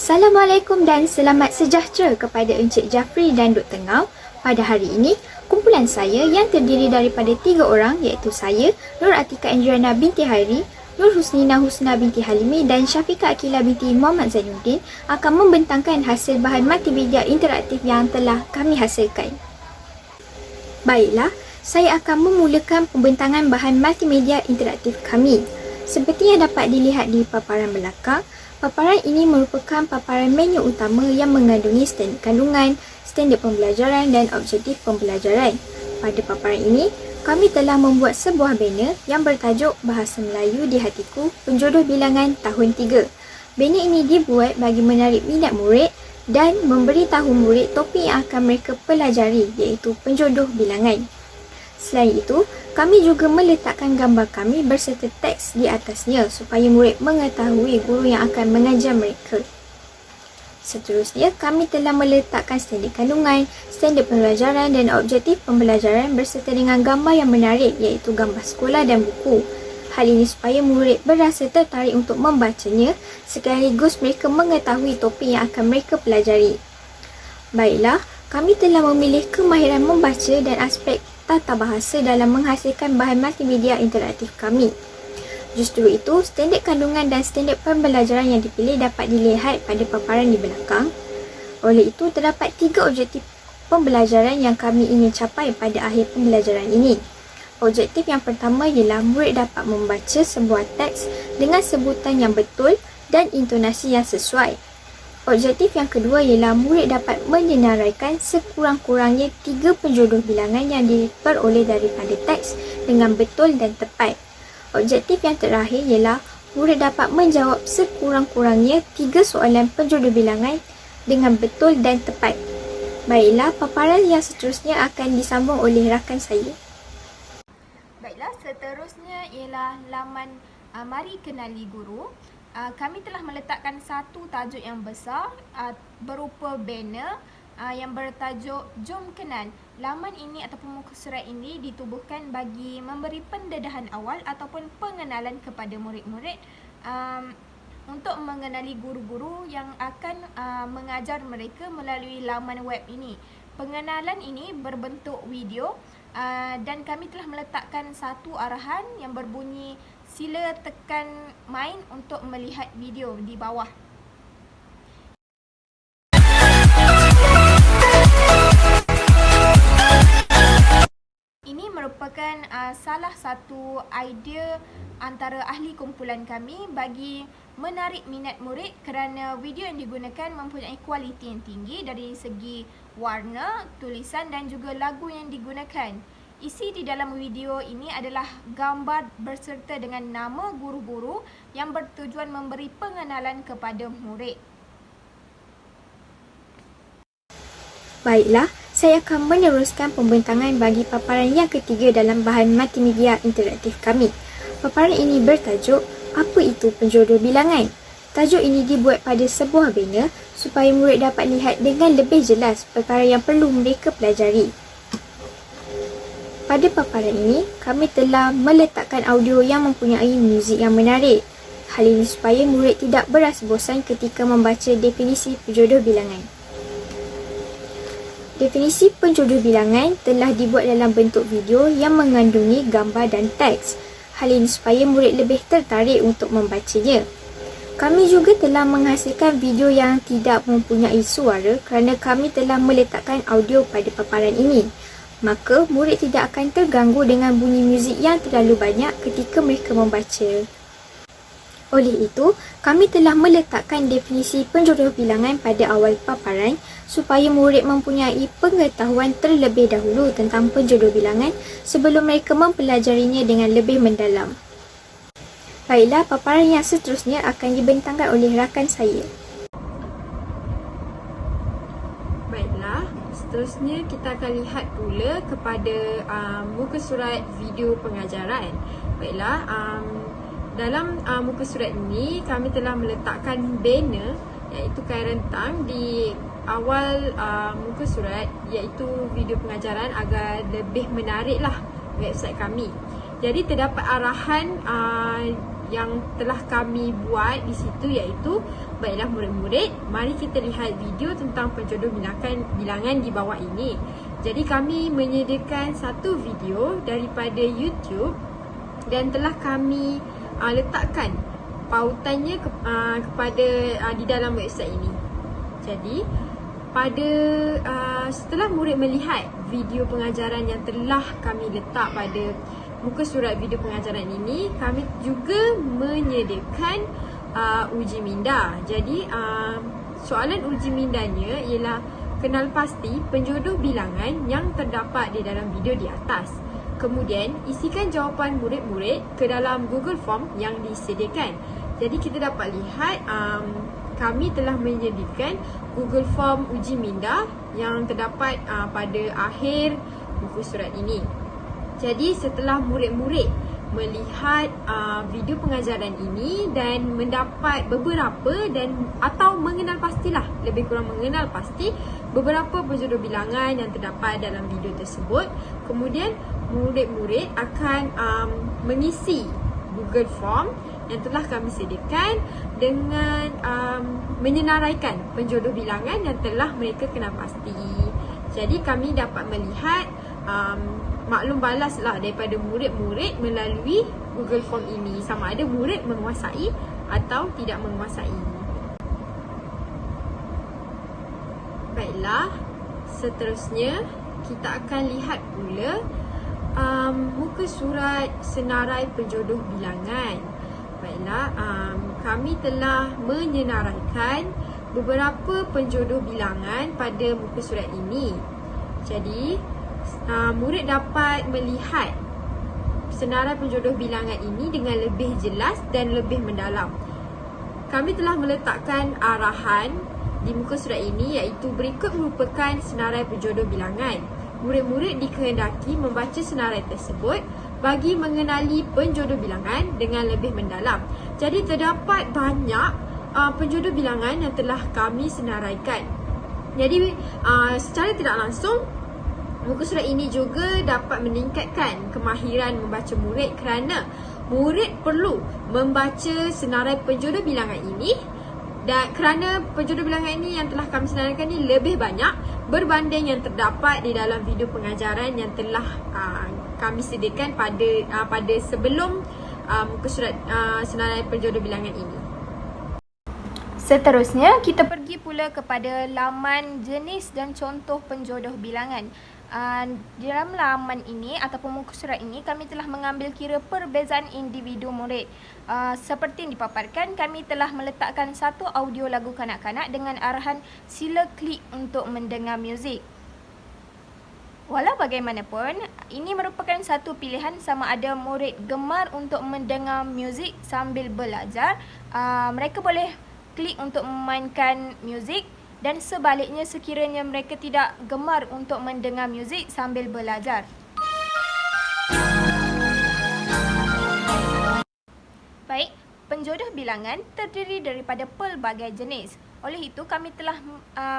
Assalamualaikum dan selamat sejahtera kepada Encik Jafri dan Duk Tengau. Pada hari ini, kumpulan saya yang terdiri daripada 3 orang iaitu saya, Nur Atika Andriana binti Hairi, Nur Husnina Husna binti Halimi dan Syafiqah Akilah binti Muhammad Zainuddin akan membentangkan hasil bahan multimedia interaktif yang telah kami hasilkan. Baiklah, saya akan memulakan pembentangan bahan multimedia interaktif kami. Seperti yang dapat dilihat di paparan belakang, paparan ini merupakan paparan menu utama yang mengandungi standard kandungan, standard pembelajaran dan objektif pembelajaran. Pada paparan ini, kami telah membuat sebuah banner yang bertajuk Bahasa Melayu di Hatiku Penjodoh Bilangan Tahun 3. Banner ini dibuat bagi menarik minat murid dan memberitahu murid topik yang akan mereka pelajari iaitu penjodoh bilangan. Selain itu, kami juga meletakkan gambar kami berserta teks di atasnya supaya murid mengetahui guru yang akan mengajar mereka. Seterusnya, kami telah meletakkan standard kandungan, standard pembelajaran dan objektif pembelajaran berserta dengan gambar yang menarik iaitu gambar sekolah dan buku. Hal ini supaya murid berasa tertarik untuk membacanya sekaligus mereka mengetahui topik yang akan mereka pelajari. Baiklah, kami telah memilih kemahiran membaca dan aspek tata bahasa dalam menghasilkan bahan multimedia interaktif kami. Justru itu, standard kandungan dan standard pembelajaran yang dipilih dapat dilihat pada paparan di belakang. Oleh itu, terdapat 3 objektif pembelajaran yang kami ingin capai pada akhir pembelajaran ini. Objektif yang pertama ialah murid dapat membaca sebuah teks dengan sebutan yang betul dan intonasi yang sesuai. Objektif yang kedua ialah murid dapat menyenaraikan sekurang-kurangnya 3 penjodoh bilangan yang diperoleh daripada teks dengan betul dan tepat. Objektif yang terakhir ialah murid dapat menjawab sekurang-kurangnya 3 soalan penjodoh bilangan dengan betul dan tepat. Baiklah, paparan yang seterusnya akan disambung oleh rakan saya. Baiklah, seterusnya ialah laman Mari Kenali Guru. Kami telah meletakkan satu tajuk yang besar berupa banner yang bertajuk Jom Kenal. Laman ini ataupun muka surat ini ditubuhkan bagi memberi pendedahan awal ataupun pengenalan kepada murid-murid untuk mengenali guru-guru yang akan mengajar mereka melalui laman web ini. Pengenalan ini berbentuk video dan kami telah meletakkan satu arahan yang berbunyi sila tekan main untuk melihat video di bawah. Ini merupakan salah satu idea antara ahli kumpulan kami bagi menarik minat murid kerana video yang digunakan mempunyai kualiti yang tinggi dari segi warna, tulisan dan juga lagu yang digunakan. Isi di dalam video ini adalah gambar berserta dengan nama guru-guru yang bertujuan memberi pengenalan kepada murid. Baiklah, saya akan meneruskan pembentangan bagi paparan yang ketiga dalam bahan multimedia interaktif kami. Paparan ini bertajuk Apa Itu Penjodoh Bilangan? Tajuk ini dibuat pada sebuah banner supaya murid dapat lihat dengan lebih jelas perkara yang perlu mereka pelajari. Pada paparan ini, kami telah meletakkan audio yang mempunyai muzik yang menarik. Hal ini supaya murid tidak berasa bosan ketika membaca definisi penjodoh bilangan. Definisi penjodoh bilangan telah dibuat dalam bentuk video yang mengandungi gambar dan teks. Hal ini supaya murid lebih tertarik untuk membacanya. Kami juga telah menghasilkan video yang tidak mempunyai suara kerana kami telah meletakkan audio pada paparan ini. Maka murid tidak akan terganggu dengan bunyi muzik yang terlalu banyak ketika mereka membaca. Oleh itu, kami telah meletakkan definisi penjodoh bilangan pada awal paparan supaya murid mempunyai pengetahuan terlebih dahulu tentang penjodoh bilangan sebelum mereka mempelajarinya dengan lebih mendalam. Baiklah, paparan yang seterusnya akan dibentangkan oleh rakan saya. Baiklah, seterusnya kita akan lihat pula kepada muka surat video pengajaran. Baiklah, dalam muka surat ini kami telah meletakkan banner iaitu kain rentang di awal muka surat iaitu video pengajaran agar lebih menariklah website kami. Jadi terdapat arahan yang telah kami buat di situ, iaitu baiklah murid-murid, mari kita lihat video tentang penjodoh bilangan di bawah ini. Jadi kami menyediakan satu video daripada YouTube dan telah kami letakkan pautannya kepada di dalam website ini. Jadi setelah murid melihat video pengajaran yang telah kami letak pada muka surat video pengajaran ini, kami juga menyediakan uji minda. Jadi soalan uji mindanya ialah kenal pasti penjodoh bilangan yang terdapat di dalam video di atas. Kemudian isikan jawapan murid-murid ke dalam Google Form yang disediakan. Jadi kita dapat lihat kami telah menyediakan Google Form uji minda yang terdapat pada akhir buku surat ini. Jadi setelah murid-murid melihat video pengajaran ini dan mendapat beberapa atau mengenal pastilah, lebih kurang mengenal pasti beberapa penjodoh bilangan yang terdapat dalam video tersebut, kemudian murid-murid akan mengisi Google Form yang telah kami sediakan dengan menyenaraikan penjodoh bilangan yang telah mereka kenal pasti. Jadi kami dapat melihat maklum balaslah daripada murid-murid melalui Google Form ini, sama ada murid menguasai atau tidak menguasai. Baiklah, seterusnya kita akan lihat pula muka surat senarai penjodoh bilangan. Baiklah, kami telah menyenaraikan beberapa penjodoh bilangan pada muka surat ini. Jadi murid dapat melihat senarai penjodoh bilangan ini dengan lebih jelas dan lebih mendalam. Kami telah meletakkan arahan di muka surat ini, iaitu berikut merupakan senarai penjodoh bilangan. Murid-murid dikehendaki membaca senarai tersebut bagi mengenali penjodoh bilangan dengan lebih mendalam. Jadi terdapat banyak penjodoh bilangan yang telah kami senaraikan. Jadi secara tidak langsung, muka surat ini juga dapat meningkatkan kemahiran membaca murid kerana murid perlu membaca senarai penjodoh bilangan ini, dan kerana penjodoh bilangan ini yang telah kami senaraikan ini lebih banyak berbanding yang terdapat di dalam video pengajaran yang telah kami sediakan pada sebelum muka surat senarai penjodoh bilangan ini. Seterusnya, kita pergi pula kepada laman jenis dan contoh penjodoh bilangan. Di dalam laman ini ataupun muka surat ini, kami telah mengambil kira perbezaan individu murid. Seperti yang dipaparkan, kami telah meletakkan satu audio lagu kanak-kanak dengan arahan sila klik untuk mendengar muzik. Walau bagaimanapun, ini merupakan satu pilihan sama ada murid gemar untuk mendengar muzik sambil belajar. Mereka boleh klik untuk memainkan muzik, dan sebaliknya sekiranya mereka tidak gemar untuk mendengar muzik sambil belajar. Baik, penjodoh bilangan terdiri daripada pelbagai jenis. Oleh itu, kami telah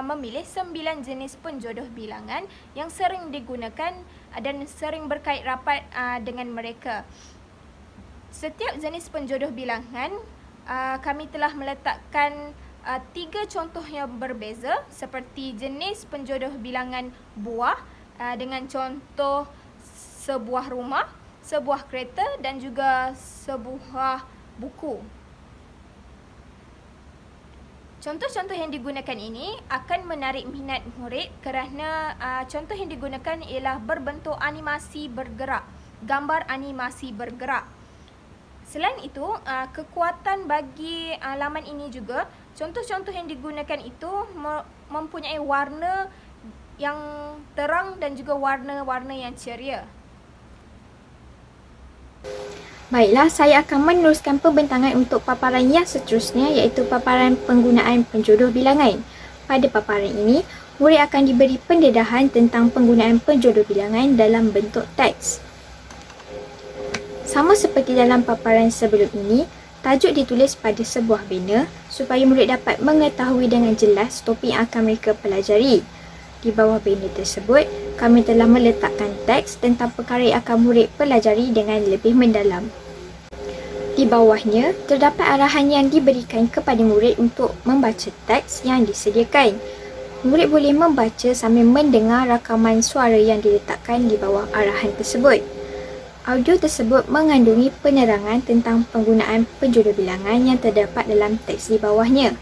memilih 9 jenis penjodoh bilangan yang sering digunakan dan sering berkait rapat dengan mereka. Setiap jenis penjodoh bilangan kami telah meletakkan 3 contoh yang berbeza, seperti jenis penjodoh bilangan buah dengan contoh sebuah rumah, sebuah kereta dan juga sebuah buku. Contoh-contoh yang digunakan ini akan menarik minat murid kerana contoh yang digunakan ialah berbentuk animasi bergerak, gambar animasi bergerak. Selain itu, kekuatan bagi laman ini juga, contoh-contoh yang digunakan itu mempunyai warna yang terang dan juga warna-warna yang ceria. Baiklah, saya akan meneruskan pembentangan untuk paparan yang seterusnya, iaitu paparan penggunaan penjodoh bilangan. Pada paparan ini, murid akan diberi pendedahan tentang penggunaan penjodoh bilangan dalam bentuk teks. Sama seperti dalam paparan sebelum ini, tajuk ditulis pada sebuah banner supaya murid dapat mengetahui dengan jelas topik yang akan mereka pelajari. Di bawah banner tersebut, kami telah meletakkan teks tentang perkara yang akan murid pelajari dengan lebih mendalam. Di bawahnya, terdapat arahan yang diberikan kepada murid untuk membaca teks yang disediakan. Murid boleh membaca sambil mendengar rakaman suara yang diletakkan di bawah arahan tersebut. Audio tersebut mengandungi penerangan tentang penggunaan penjodoh bilangan yang terdapat dalam teks di bawahnya.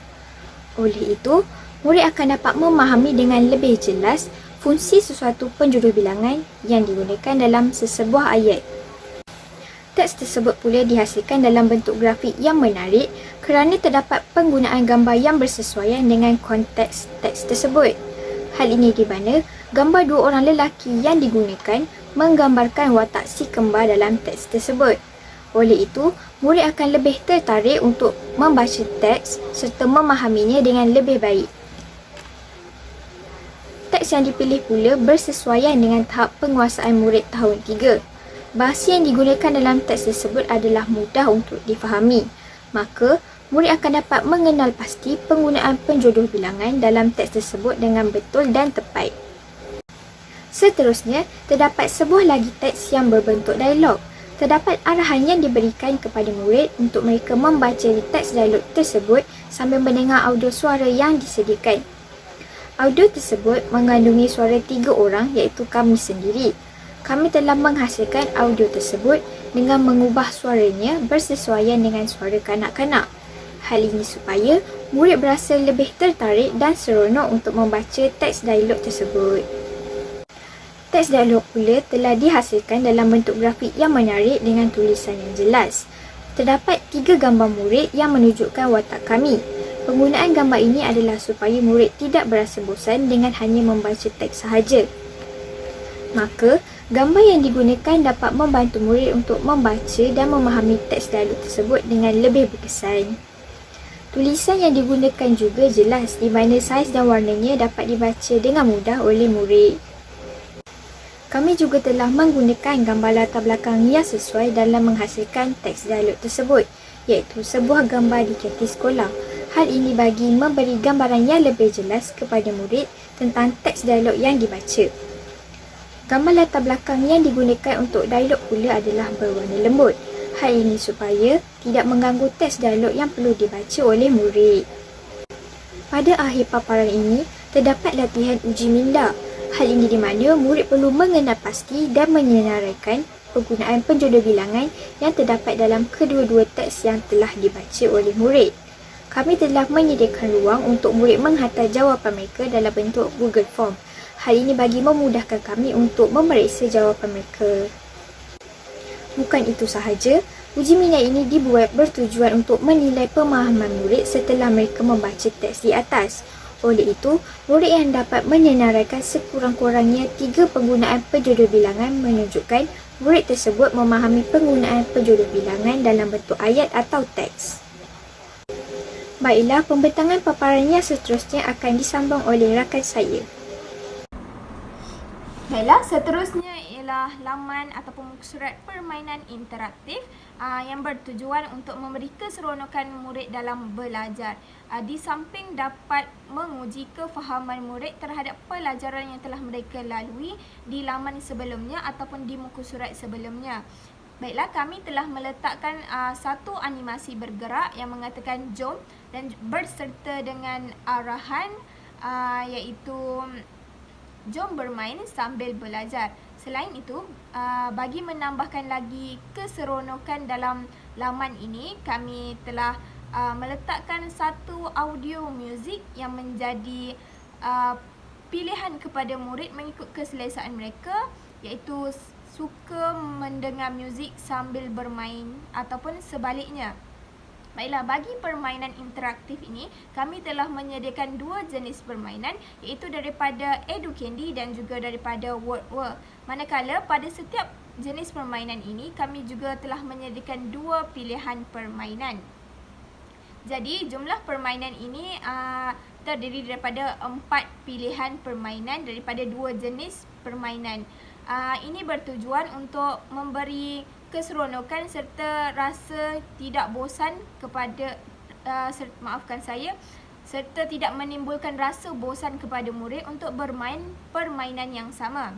Oleh itu, murid akan dapat memahami dengan lebih jelas fungsi sesuatu penjodoh bilangan yang digunakan dalam sesebuah ayat. Teks tersebut pula dihasilkan dalam bentuk grafik yang menarik kerana terdapat penggunaan gambar yang bersesuaian dengan konteks teks tersebut. Hal ini di mana gambar dua orang lelaki yang digunakan menggambarkan watak si kembar dalam teks tersebut. Oleh itu, murid akan lebih tertarik untuk membaca teks serta memahaminya dengan lebih baik. Teks yang dipilih pula bersesuaian dengan tahap penguasaan murid tahun 3. Bahasa yang digunakan dalam teks tersebut adalah mudah untuk difahami. Maka, murid akan dapat mengenal pasti penggunaan penjodoh bilangan dalam teks tersebut dengan betul dan tepat. Seterusnya, terdapat sebuah lagi teks yang berbentuk dialog. Terdapat arahan yang diberikan kepada murid untuk mereka membaca teks dialog tersebut sambil mendengar audio suara yang disediakan. Audio tersebut mengandungi suara 3 orang iaitu kami sendiri. Kami telah menghasilkan audio tersebut dengan mengubah suaranya bersesuaian dengan suara kanak-kanak. Hal ini supaya murid berasa lebih tertarik dan seronok untuk membaca teks dialog tersebut. Teks dialog pula telah dihasilkan dalam bentuk grafik yang menarik dengan tulisan yang jelas. Terdapat 3 gambar murid yang menunjukkan watak kami. Penggunaan gambar ini adalah supaya murid tidak berasa bosan dengan hanya membaca teks sahaja. Maka, gambar yang digunakan dapat membantu murid untuk membaca dan memahami teks dialog tersebut dengan lebih berkesan. Tulisan yang digunakan juga jelas di mana saiz dan warnanya dapat dibaca dengan mudah oleh murid. Kami juga telah menggunakan gambar latar belakang yang sesuai dalam menghasilkan teks dialog tersebut, iaitu sebuah gambar di kantin sekolah. Hal ini bagi memberi gambaran yang lebih jelas kepada murid tentang teks dialog yang dibaca. Gambar latar belakang yang digunakan untuk dialog pula adalah berwarna lembut. Hal ini supaya tidak mengganggu teks dialog yang perlu dibaca oleh murid. Pada akhir paparan ini, terdapat latihan uji minda. Hal ini di mana murid perlu mengenal pasti dan menyenaraikan penggunaan penjodoh bilangan yang terdapat dalam kedua-dua teks yang telah dibaca oleh murid. Kami telah menyediakan ruang untuk murid menghantar jawapan mereka dalam bentuk Google Form. Hal ini bagi memudahkan kami untuk memeriksa jawapan mereka. Bukan itu sahaja, uji minda ini dibuat bertujuan untuk menilai pemahaman murid setelah mereka membaca teks di atas. Oleh itu, murid yang dapat menyenaraikan sekurang-kurangnya 3 penggunaan penjodoh bilangan menunjukkan murid tersebut memahami penggunaan penjodoh bilangan dalam bentuk ayat atau teks. Baiklah, pembentangan paparan yang seterusnya akan disambung oleh rakan saya. Baiklah, seterusnya ialah laman ataupun muka surat permainan interaktif yang bertujuan untuk memberi keseronokan murid dalam belajar. Di samping dapat menguji kefahaman murid terhadap pelajaran yang telah mereka lalui di laman sebelumnya ataupun di muka surat sebelumnya. Baiklah, kami telah meletakkan satu animasi bergerak yang mengatakan jom dan berserta dengan arahan iaitu jom bermain sambil belajar. Selain itu, bagi menambahkan lagi keseronokan dalam laman ini, kami telah meletakkan satu audio muzik yang menjadi pilihan kepada murid mengikut keselesaan mereka, iaitu suka mendengar muzik sambil bermain ataupun sebaliknya. Baiklah, bagi permainan interaktif ini, kami telah menyediakan 2 jenis permainan iaitu daripada Educandy dan juga daripada Word World. Manakala pada setiap jenis permainan ini, kami juga telah menyediakan 2 pilihan permainan. Jadi, jumlah permainan ini terdiri daripada 4 pilihan permainan daripada 2 jenis permainan. Ini bertujuan untuk memberi keseronokan serta rasa tidak bosan kepada serta tidak menimbulkan rasa bosan kepada murid untuk bermain permainan yang sama.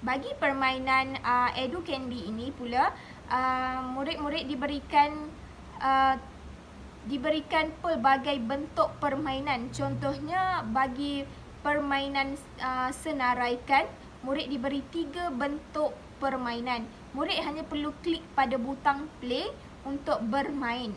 Bagi permainan Educandy ini pula, murid-murid diberikan pelbagai bentuk permainan. Contohnya bagi permainan senaraikan, murid diberi 3 bentuk permainan. Murid hanya perlu klik pada butang play untuk bermain.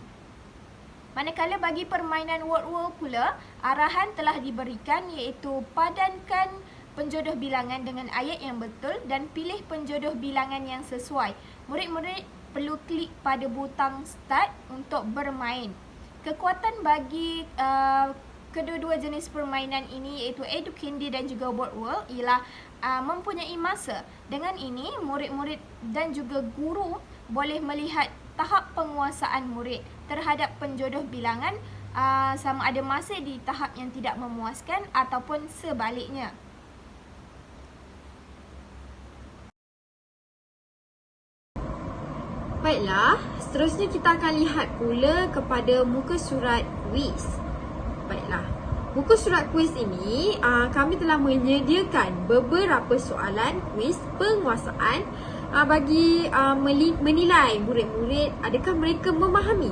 Manakala bagi permainan word world pula, arahan telah diberikan iaitu padankan penjodoh bilangan dengan ayat yang betul dan pilih penjodoh bilangan yang sesuai. Murid-murid perlu klik pada butang start untuk bermain. Kekuatan bagi kedua-dua jenis permainan ini iaitu Educandi dan juga word world ialah mempunyai masa. Dengan ini, murid-murid dan juga guru boleh melihat tahap penguasaan murid terhadap penjodoh bilangan sama ada masih di tahap yang tidak memuaskan ataupun sebaliknya. Baiklah, seterusnya kita akan lihat pula kepada muka surat kuis. Baiklah, muka surat kuis ini kami telah menyediakan beberapa soalan kuis penguasaan bagi menilai murid-murid adakah mereka memahami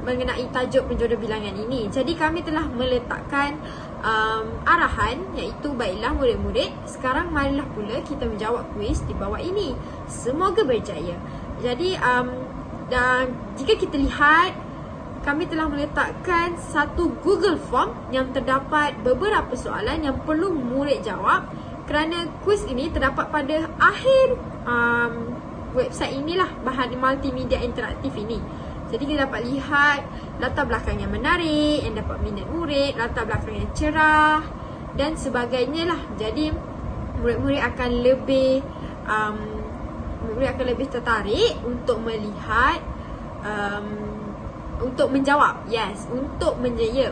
mengenai tajuk penjodoh bilangan ini. Jadi kami telah meletakkan arahan iaitu baiklah murid-murid, sekarang marilah pula kita menjawab kuis di bawah ini. Semoga berjaya. Jadi dan jika kita lihat, kami telah meletakkan satu Google Form yang terdapat beberapa soalan yang perlu murid jawab kerana kuis ini terdapat pada akhir website inilah, bahan multimedia interaktif ini. Jadi kita dapat lihat latar belakang yang menarik yang dapat minat murid, latar belakang yang cerah dan sebagainya lah. Jadi murid-murid akan lebih tertarik untuk melihat untuk menjawab.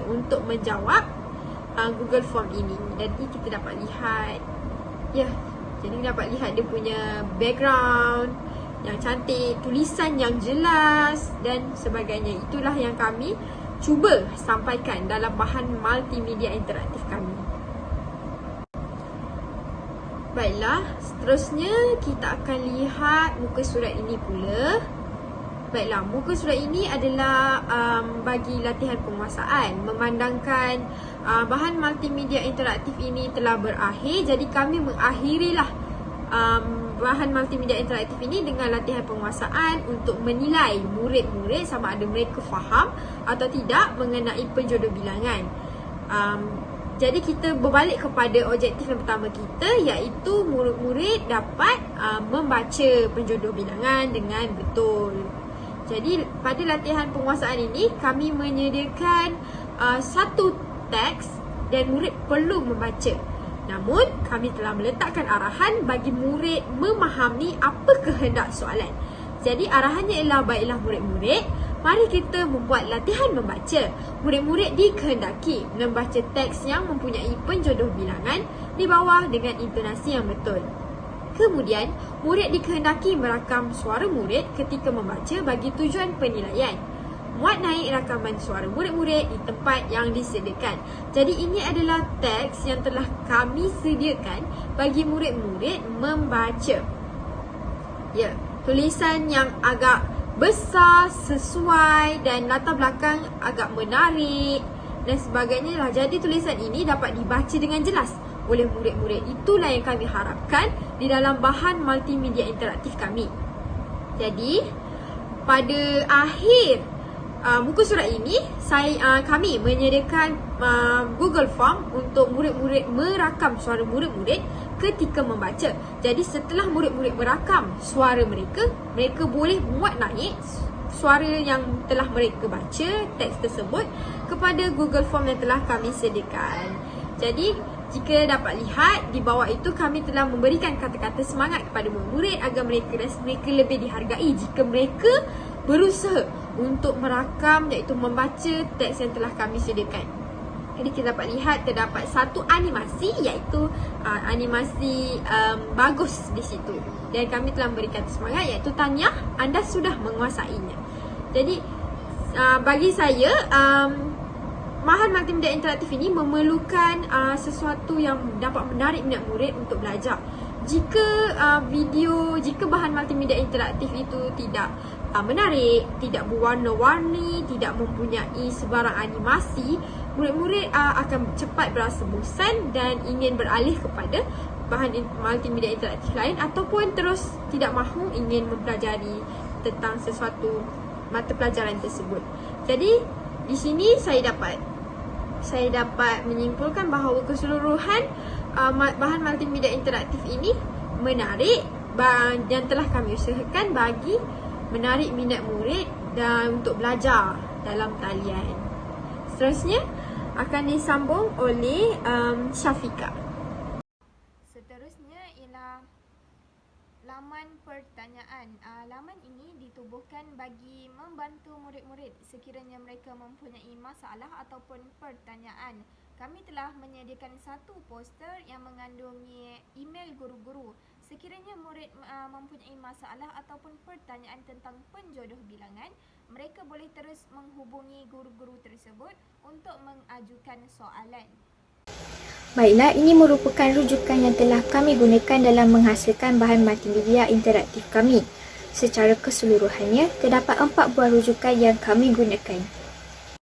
Untuk menjawab Google Form ini. Jadi kita dapat lihat jadi dapat lihat dia punya background yang cantik, tulisan yang jelas dan sebagainya. Itulah yang kami cuba sampaikan dalam bahan multimedia interaktif kami. Baiklah, seterusnya kita akan lihat muka surat ini pula. Baiklah, muka surat ini adalah bagi latihan penguasaan. Memandangkan bahan multimedia interaktif ini telah berakhir, jadi kami mengakhirilah bahan multimedia interaktif ini dengan latihan penguasaan untuk menilai murid-murid sama ada mereka faham atau tidak mengenai penjodoh bilangan. Jadi kita berbalik kepada objektif yang pertama kita, iaitu murid-murid dapat membaca penjodoh bilangan dengan betul. Jadi pada latihan penguasaan ini kami menyediakan satu teks dan murid perlu membaca. Namun kami telah meletakkan arahan bagi murid memahami apa kehendak soalan. Jadi arahannya ialah baiklah murid-murid, mari kita membuat latihan membaca. Murid-murid dikehendaki membaca teks yang mempunyai penjodoh bilangan di bawah dengan intonasi yang betul. Kemudian, murid dikehendaki merakam suara murid ketika membaca bagi tujuan penilaian. Muat naik rakaman suara murid-murid di tempat yang disediakan. Jadi ini adalah teks yang telah kami sediakan bagi murid-murid membaca. Tulisan yang agak besar, sesuai dan latar belakang agak menarik dan sebagainya lah. Jadi tulisan ini dapat dibaca dengan jelas oleh murid-murid. Itulah yang kami harapkan di dalam bahan multimedia interaktif kami. Jadi pada akhir muka surat ini kami menyediakan Google Form untuk murid-murid merakam suara murid-murid ketika membaca. Jadi setelah murid-murid merakam suara mereka, mereka boleh muat naik suara yang telah mereka baca, teks tersebut, kepada Google Form yang telah kami sediakan. Jadi jika dapat lihat di bawah itu, kami telah memberikan kata-kata semangat kepada murid-murid agar mereka lebih dihargai jika mereka berusaha untuk merakam iaitu membaca teks yang telah kami sediakan. Jadi kita dapat lihat terdapat satu animasi iaitu animasi bagus di situ. Dan kami telah memberikan semangat iaitu tahniah, anda sudah menguasainya. Jadi bagi saya bahan multimedia interaktif ini memerlukan sesuatu yang dapat menarik minat murid untuk belajar. jika bahan multimedia interaktif itu tidak menarik, tidak berwarna-warni, tidak mempunyai sebarang animasi, murid-murid akan cepat berasa bosan dan ingin beralih kepada bahan multimedia interaktif lain ataupun terus tidak mahu ingin mempelajari tentang sesuatu mata pelajaran tersebut. Jadi di sini saya dapat menyimpulkan bahawa keseluruhan bahan multimedia interaktif ini menarik dan telah kami usahakan bagi menarik minat murid dan untuk belajar dalam talian. Seterusnya akan disambung oleh Syafiqah. Seterusnya ialah laman pertanyaan. Laman ini ditubuhkan bagi membantu murid-murid sekiranya mereka mempunyai masalah ataupun pertanyaan. Kami telah menyediakan satu poster yang mengandungi email guru-guru. Sekiranya murid mempunyai masalah ataupun pertanyaan tentang penjodoh bilangan, mereka boleh terus menghubungi guru-guru tersebut untuk mengajukan soalan. Baiklah, ini merupakan rujukan yang telah kami gunakan dalam menghasilkan bahan multimedia interaktif kami. Secara keseluruhannya, terdapat 4 buah rujukan yang kami gunakan.